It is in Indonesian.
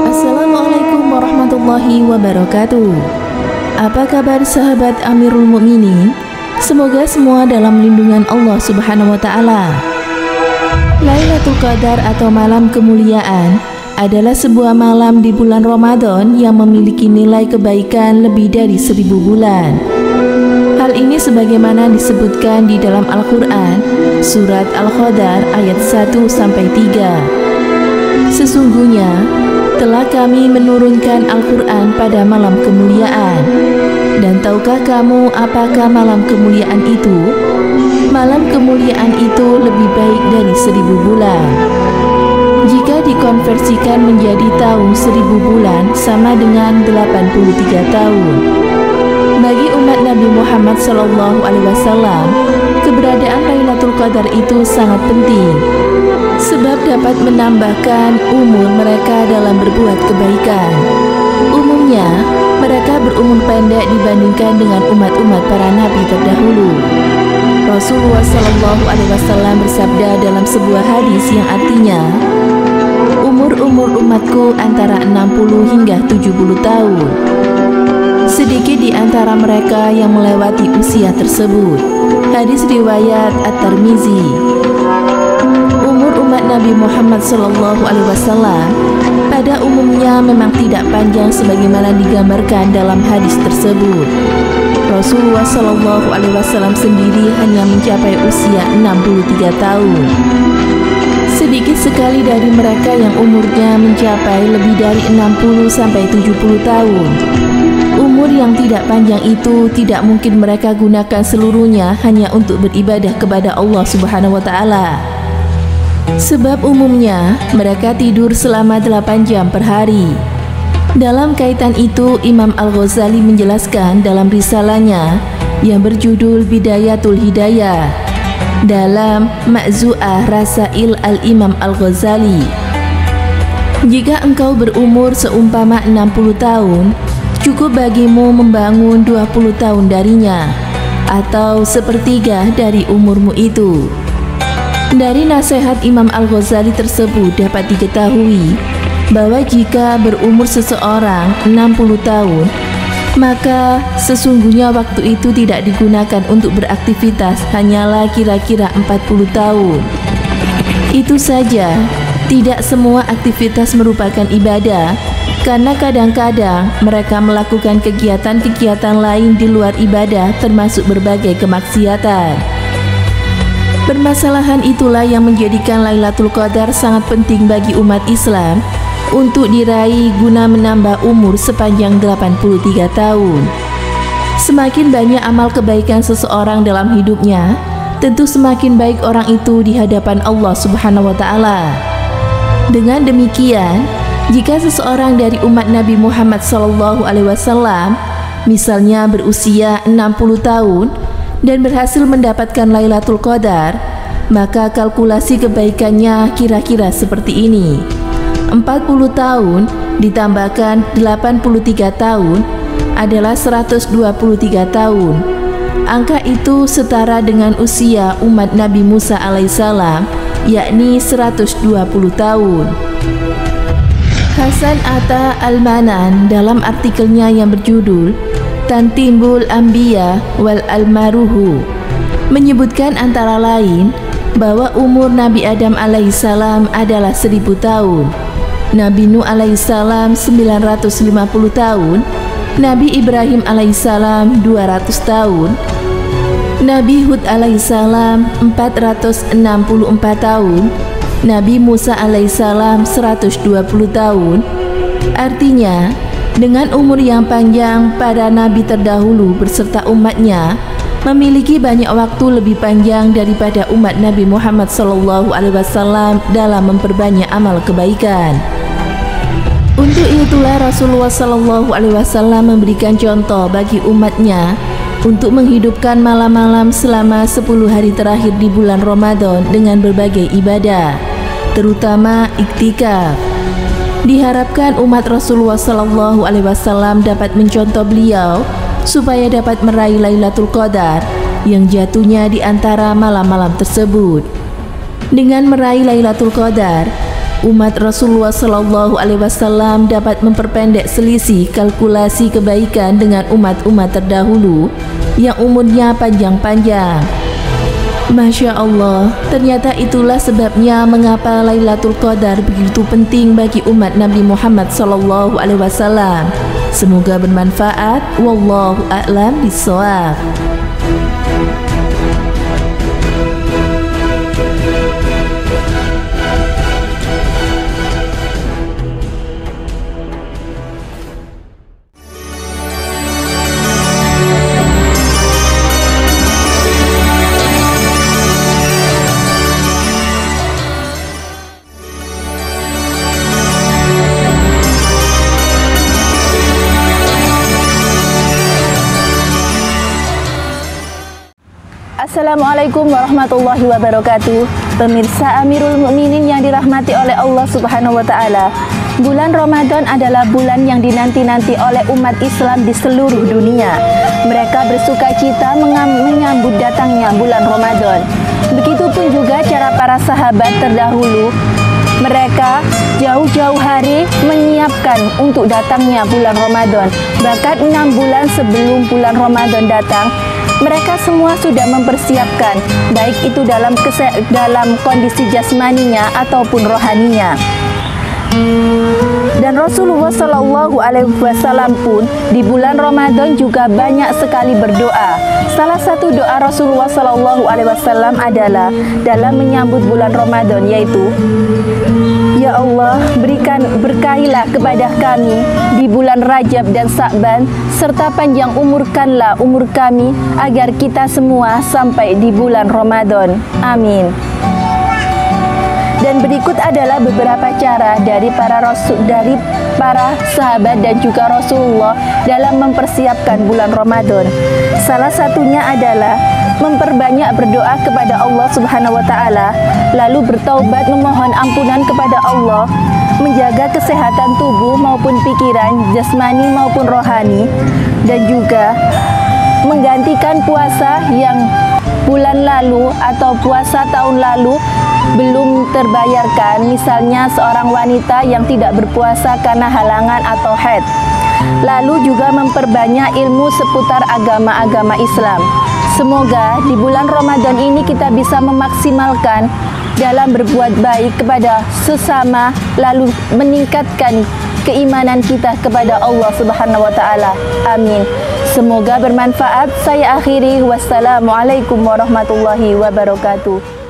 Assalamualaikum warahmatullahi wabarakatuh. Apa kabar sahabat Amirul Mukminin? Semoga semua dalam lindungan Allah Subhanahu wa taala. Lailatul Qadar atau malam kemuliaan adalah sebuah malam di bulan Ramadan yang memiliki nilai kebaikan lebih dari 1000 bulan. Hal ini sebagaimana disebutkan di dalam Al-Quran, surat Al-Qadar ayat 1-3. Sesungguhnya telah kami menurunkan Al-Quran pada malam kemuliaan. Dan tahukah kamu apakah malam kemuliaan itu? Malam kemuliaan itu lebih baik dari 1000 bulan. Jika dikonversikan menjadi tahun 1000 bulan sama dengan 83 tahun. Bagi umat Nabi Muhammad SAW, keberadaan Lailatul Qadar itu sangat penting, sebab dapat menambahkan umur mereka dalam berbuat kebaikan. Umumnya, mereka berumur pendek dibandingkan dengan umat-umat para nabi terdahulu. Rasulullah SAW bersabda dalam sebuah hadis yang artinya, umur umatku antara 60 hingga 70 tahun. Sedikit di antara mereka yang melewati usia tersebut. Hadis riwayat At-Tirmizi. Umur umat Nabi Muhammad SAW pada umumnya memang tidak panjang sebagaimana digambarkan dalam hadis tersebut. Rasulullah SAW sendiri hanya mencapai usia 63 tahun. Sedikit sekali dari mereka yang umurnya mencapai lebih dari 60-70 tahun. Umur yang tidak panjang itu tidak mungkin mereka gunakan seluruhnya hanya untuk beribadah kepada Allah Subhanahu wa taala. Sebab umumnya mereka tidur selama 8 jam per hari. Dalam kaitan itu, Imam Al-Ghazali menjelaskan dalam risalahnya yang berjudul Bidayatul Hidayah dalam Ma'zu'ah Rasail Al-Imam Al-Ghazali. Jika engkau berumur seumpama 60 tahun, cukup bagimu membangun 20 tahun darinya, atau sepertiga dari umurmu itu. Dari nasihat Imam Al-Ghazali tersebut dapat diketahui bahwa jika berumur seseorang 60 tahun, maka sesungguhnya waktu itu tidak digunakan untuk beraktivitas, hanyalah kira-kira 40 tahun. Itu saja, tidak semua aktivitas merupakan ibadah, karena kadang-kadang mereka melakukan kegiatan-kegiatan lain di luar ibadah termasuk berbagai kemaksiatan. Permasalahan itulah yang menjadikan Lailatul Qadar sangat penting bagi umat Islam untuk diraih guna menambah umur sepanjang 83 tahun. Semakin banyak amal kebaikan seseorang dalam hidupnya, tentu semakin baik orang itu di hadapan Allah Subhanahu wa taala. Dengan demikian, jika seseorang dari umat Nabi Muhammad SAW misalnya berusia 60 tahun dan berhasil mendapatkan Lailatul Qadar, maka kalkulasi kebaikannya kira-kira seperti ini: 40 tahun ditambahkan 83 tahun adalah 123 tahun. Angka itu setara dengan usia umat Nabi Musa alaihissalam, yakni 120 tahun. Hasan Atta Al-Manan dalam artikelnya yang berjudul Tantimbul Anbiya wal Almaruhu menyebutkan antara lain bahwa umur Nabi Adam alaihissalam adalah 1000 tahun, Nabi Nuh alaihissalam 950 tahun, Nabi Ibrahim alaihissalam 200 tahun, Nabi Hud alaihissalam 464 tahun, Nabi Musa alaihissalam 120 tahun. Artinya, dengan umur yang panjang, para nabi terdahulu beserta umatnya memiliki banyak waktu lebih panjang daripada umat Nabi Muhammad SAW dalam memperbanyak amal kebaikan. Untuk itulah Rasulullah SAW memberikan contoh bagi umatnya untuk menghidupkan malam-malam selama 10 hari terakhir di bulan Ramadan dengan berbagai ibadah, terutama iktikaf. Diharapkan umat Rasulullah SAW dapat mencontoh beliau supaya dapat meraih Lailatul Qadar yang jatuhnya di antara malam-malam tersebut. Dengan meraih Lailatul Qadar, umat Rasulullah Shallallahu Alaihi Wasallam dapat memperpendek selisih kalkulasi kebaikan dengan umat-umat terdahulu yang umurnya panjang-panjang. Masya Allah, ternyata itulah sebabnya mengapa Lailatul Qadar begitu penting bagi umat Nabi Muhammad Shallallahu Alaihi Wasallam. Semoga bermanfaat. Wallahu a'lam bishawab. Assalamualaikum warahmatullahi wabarakatuh. Pemirsa Amirul Mukminin yang dirahmati oleh Allah Subhanahu wa taala. Bulan Ramadan adalah bulan yang dinanti-nanti oleh umat Islam di seluruh dunia. Mereka bersukacita menyambut datangnya bulan Ramadan. Begitupun juga cara para sahabat terdahulu. Mereka jauh-jauh hari menyiapkan untuk datangnya bulan Ramadan. Bahkan 6 bulan sebelum bulan Ramadan datang, mereka semua sudah mempersiapkan, baik itu dalam kondisi jasmaninya ataupun rohaninya. Dan Rasulullah Shallallahu Alaihi Wasallam pun di bulan Ramadan juga banyak sekali berdoa. Salah satu doa Rasulullah Shallallahu Alaihi Wasallam adalah dalam menyambut bulan Ramadan, yaitu, Ya Allah, berkahilah kepada kami di bulan Rajab dan Sa'ban, serta panjang umurkanlah umur kami agar kita semua sampai di bulan Ramadan. Amin. Dan berikut adalah beberapa cara dari para sahabat dan juga Rasulullah dalam mempersiapkan bulan Ramadan. Salah satunya adalah memperbanyak berdoa kepada Allah Subhanahu wa taala, lalu bertaubat memohon ampunan kepada Allah, menjaga kesehatan tubuh maupun pikiran, jasmani maupun rohani, dan juga menggantikan puasa yang bulan lalu atau puasa tahun lalu belum terbayarkan, misalnya seorang wanita yang tidak berpuasa karena halangan atau haid. Lalu juga memperbanyak ilmu seputar agama-agama Islam. Semoga di bulan Ramadan ini kita bisa memaksimalkan dalam berbuat baik kepada sesama, lalu meningkatkan keimanan kita kepada Allah Subhanahu wa taala. Amin. Semoga bermanfaat. Saya akhiri. Wassalamualaikum warahmatullahi wabarakatuh.